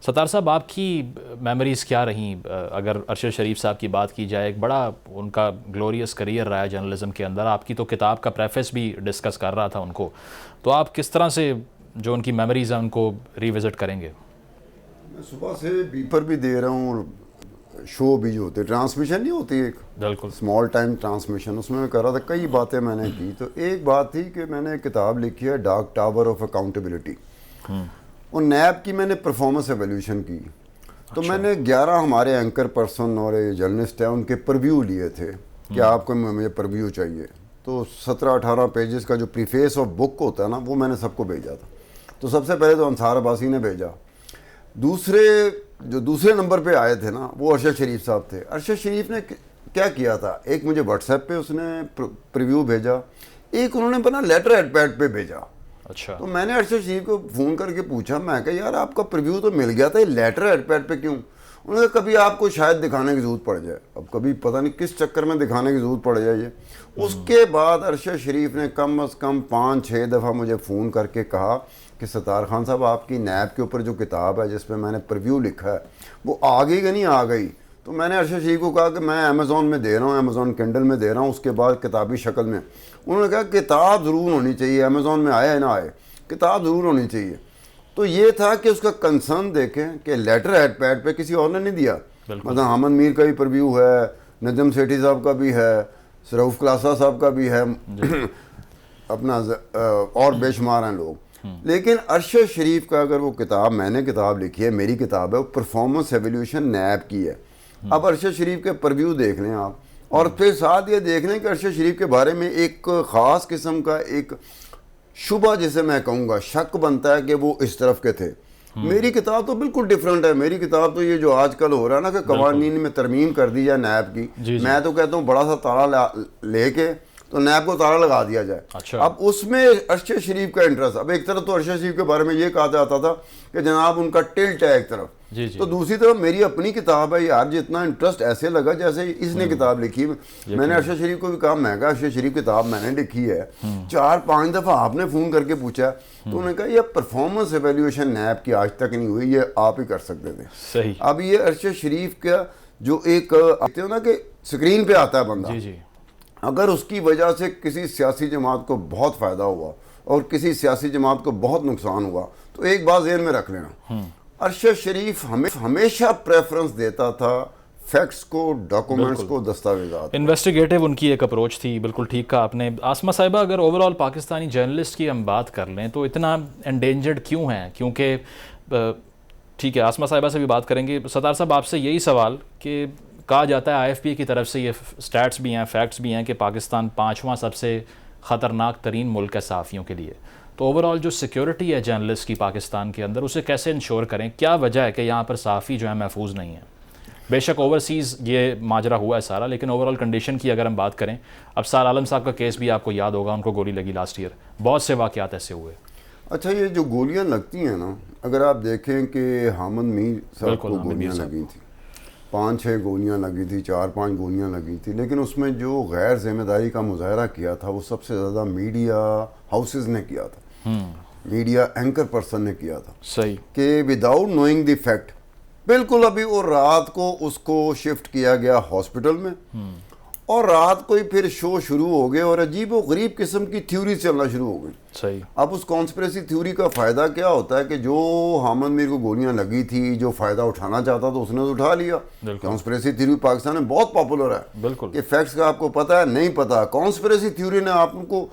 ستار صاحب آپ کی میموریز کیا رہیں؟ اگر ارشد شریف صاحب کی بات کی جائے، ایک بڑا ان کا گلوریس کریئر رہا ہے جرنلزم کے اندر. آپ کی تو کتاب کا پریفیس بھی ڈسکس کر رہا تھا ان کو، تو آپ کس طرح سے جو ان کی میموریز ہیں ان کو ریوزٹ کریں گے؟ میں صبح سے بیپر بھی دے رہا ہوں اور شو بھی جو ہوتے ٹرانسمیشن نہیں ہوتی ایک بالکل اسمال ٹائم ٹرانسمیشن، اس میں کر رہا تھا. کئی باتیں میں نے کی، تو ایک بات تھی کہ میں نے ایک کتاب لکھی ہے ڈارک ٹاور آف اکاؤنٹیبلٹی، اور نیب کی میں نے پرفارمنس ایویلیوشن کی. تو میں نے 11 ہمارے اینکر پرسن اور جرنلسٹ ہیں ان کے پرویو لیے تھے کہ آپ کو مجھے پرویو چاہیے. تو 17-18 پیجز کا جو پریفیس آف بک ہوتا ہے نا، وہ میں نے سب کو بھیجا تھا. تو سب سے پہلے تو انصار عباسی نے بھیجا. دوسرے نمبر پہ آئے تھے نا، وہ ارشد شریف صاحب تھے. ارشد شریف نے کیا کیا تھا، ایک مجھے واٹس ایپ پہ اس نے پریویو بھیجا، ایک انہوں نے بنا لیٹر ایڈ پیڈ پہ بھیجا. اچھا. تو میں نے ارشد شریف کو فون کر کے پوچھا، میں کہا یار آپ کا پریویو تو مل گیا تھا، یہ لیٹر ایڈ پیڈ پہ کیوں؟ انہوں نے کہا کبھی آپ کو شاید دکھانے کی ضرورت پڑ جائے. اب کبھی پتہ نہیں کس چکر میں دکھانے کی ضرورت پڑ جائے. اس کے بعد ارشد شریف نے کم از کم 5-6 دفعہ مجھے فون کر کے کہا کہ ستار خان صاحب آپ کی نیب کے اوپر جو کتاب ہے جس پہ میں نے پریویو لکھا ہے وہ آ گئی کہ نہیں آ گئی. تو میں نے ارشد شریف کو کہا کہ میں امیزون میں دے رہا ہوں، امیزون کینڈل میں دے رہا ہوں، اس کے بعد کتابی شکل میں. انہوں نے کہا کتاب ضرور ہونی چاہیے، امیزون میں آئے نہ آئے، کتاب ضرور ہونی چاہیے. تو یہ تھا کہ اس کا کنسرن دیکھیں کہ لیٹر ایڈ پیڈ پہ کسی اور نے نہیں دیا. مثلا حامد میر کا بھی پریویو ہے، نجم سیٹھی صاحب کا بھی ہے، رؤف کلاسا صاحب کا بھی ہے، اپنا اور بے شمار ہیں لوگ. لیکن ارشد شریف کا اگر وہ کتاب، میں نے کتاب لکھی ہے، میری کتاب ہے، وہ پرفارمنس ایویلیوشن نیب کی ہے. اب ارشد شریف کے پریویو دیکھ لیں آپ، اور پھر ساتھ یہ دیکھ لیں کہ ارشد شریف کے بارے میں ایک خاص قسم کا ایک شبہ جسے میں کہوں گا، شک بنتا ہے کہ وہ اس طرف کے تھے. میری کتاب تو بالکل ڈیفرنٹ ہے. میری کتاب تو یہ جو آج کل ہو رہا ہے نا کہ قوانین میں ترمیم کر دی جائے نیب کی، میں تو کہتا ہوں بڑا سا تالا لے کے تو نیب کو تالا لگا دیا جائے. اب اس میں ارشد شریف کا انٹرسٹ، اب ایک طرف تو ارشد شریف کے بارے میں یہ کہا جاتا تھا کہ جناب ان کا ٹلٹ ہے ایک طرف، تو دوسری طرف میری اپنی کتاب ہے یار، جتنا انٹرسٹ ایسے لگا جیسے اس نے کتاب لکھی. میں نے ارشد شریف کو بھی کہا، میں کہا ارشد شریف کتاب میں نے لکھی ہے. 4-5 دفعہ آپ نے فون کر کے پوچھا، تو انہوں نے کہا یہ پرفارمنس ایویلیوشن نیب کی آج تک نہیں ہوئی، یہ آپ ہی کر سکتے تھے. صحیح. اب یہ ارشد شریف کا جو ایک آتے ہو نا کہ سکرین پہ آتا ہے بندہ، اگر اس کی وجہ سے کسی سیاسی جماعت کو بہت فائدہ ہوا اور کسی سیاسی جماعت کو بہت نقصان ہوا، تو ایک بات ذہن میں رکھ لینا، ارشد شریف ہمیشہ پریفرنس دیتا تھا فیکٹس کو، ڈاکومنٹس کو، دستاویزات. انویسٹیگیٹو ان کی ایک اپروچ تھی. بالکل ٹھیک کہا آپ نے. آسمہ صاحبہ، اگر اوور آل پاکستانی جرنلسٹ کی ہم بات کر لیں تو اتنا انڈینجرڈ کیوں ہیں؟ کیونکہ ٹھیک ہے آسمہ صاحبہ سے بھی بات کریں گے. ستار صاحب آپ سے یہی سوال کہ کہا جاتا ہے IFP کی طرف سے، یہ سٹیٹس بھی ہیں، فیکٹس بھی ہیں، کہ پاکستان 5واں سب سے خطرناک ترین ملک ہے صحافیوں کے لیے. تو اوور آل جو سیکیورٹی ہے جرنلسٹ کی پاکستان کے اندر، اسے کیسے انشور کریں؟ کیا وجہ ہے کہ یہاں پر صحافی جو ہے محفوظ نہیں ہیں؟ بے شک اوورسیز یہ ماجرا ہوا ہے سارا، لیکن اوور آل کنڈیشن کی اگر ہم بات کریں، اب سار عالم صاحب کا کیس بھی آپ کو یاد ہوگا، ان کو گولی لگی لاسٹ ایئر. بہت سے واقعات ایسے ہوئے. اچھا، یہ جو گولیاں لگتی ہیں نا، اگر آپ دیکھیں کہ حامد میر صاحب کو گولیاں لگی تھیں، 5-6 گولیاں لگی تھی، 4-5 گولیاں لگی تھی، لیکن اس میں جو غیر ذمہ داری کا مظاہرہ کیا تھا وہ سب سے زیادہ میڈیا ہاؤسز نے کیا تھا، میڈیا اینکر پرسن نے کیا تھا. صحیح. کہ وداؤٹ نوئنگ دی فیکٹ، بالکل ابھی وہ رات کو اس کو شفٹ کیا گیا ہاسپٹل میں، اور رات کو ہی پھر شو شروع ہو گئے اور عجیب و غریب قسم کی تھیوری چلنا شروع ہو گئی. صحیح. اب اس کانسپریسی تھیوری کا فائدہ کیا ہوتا ہے کہ جو حامد میر کو گولیاں لگی تھی، جو فائدہ اٹھانا چاہتا تو اس نے تو اٹھا لیا. کانسپریسی تھیوری پاکستان میں بہت پاپولر ہے. بالکل. کہ فیکٹس کا آپ کو پتہ ہے نہیں پتہ، کانسپریسی تھیوری نے آپ کو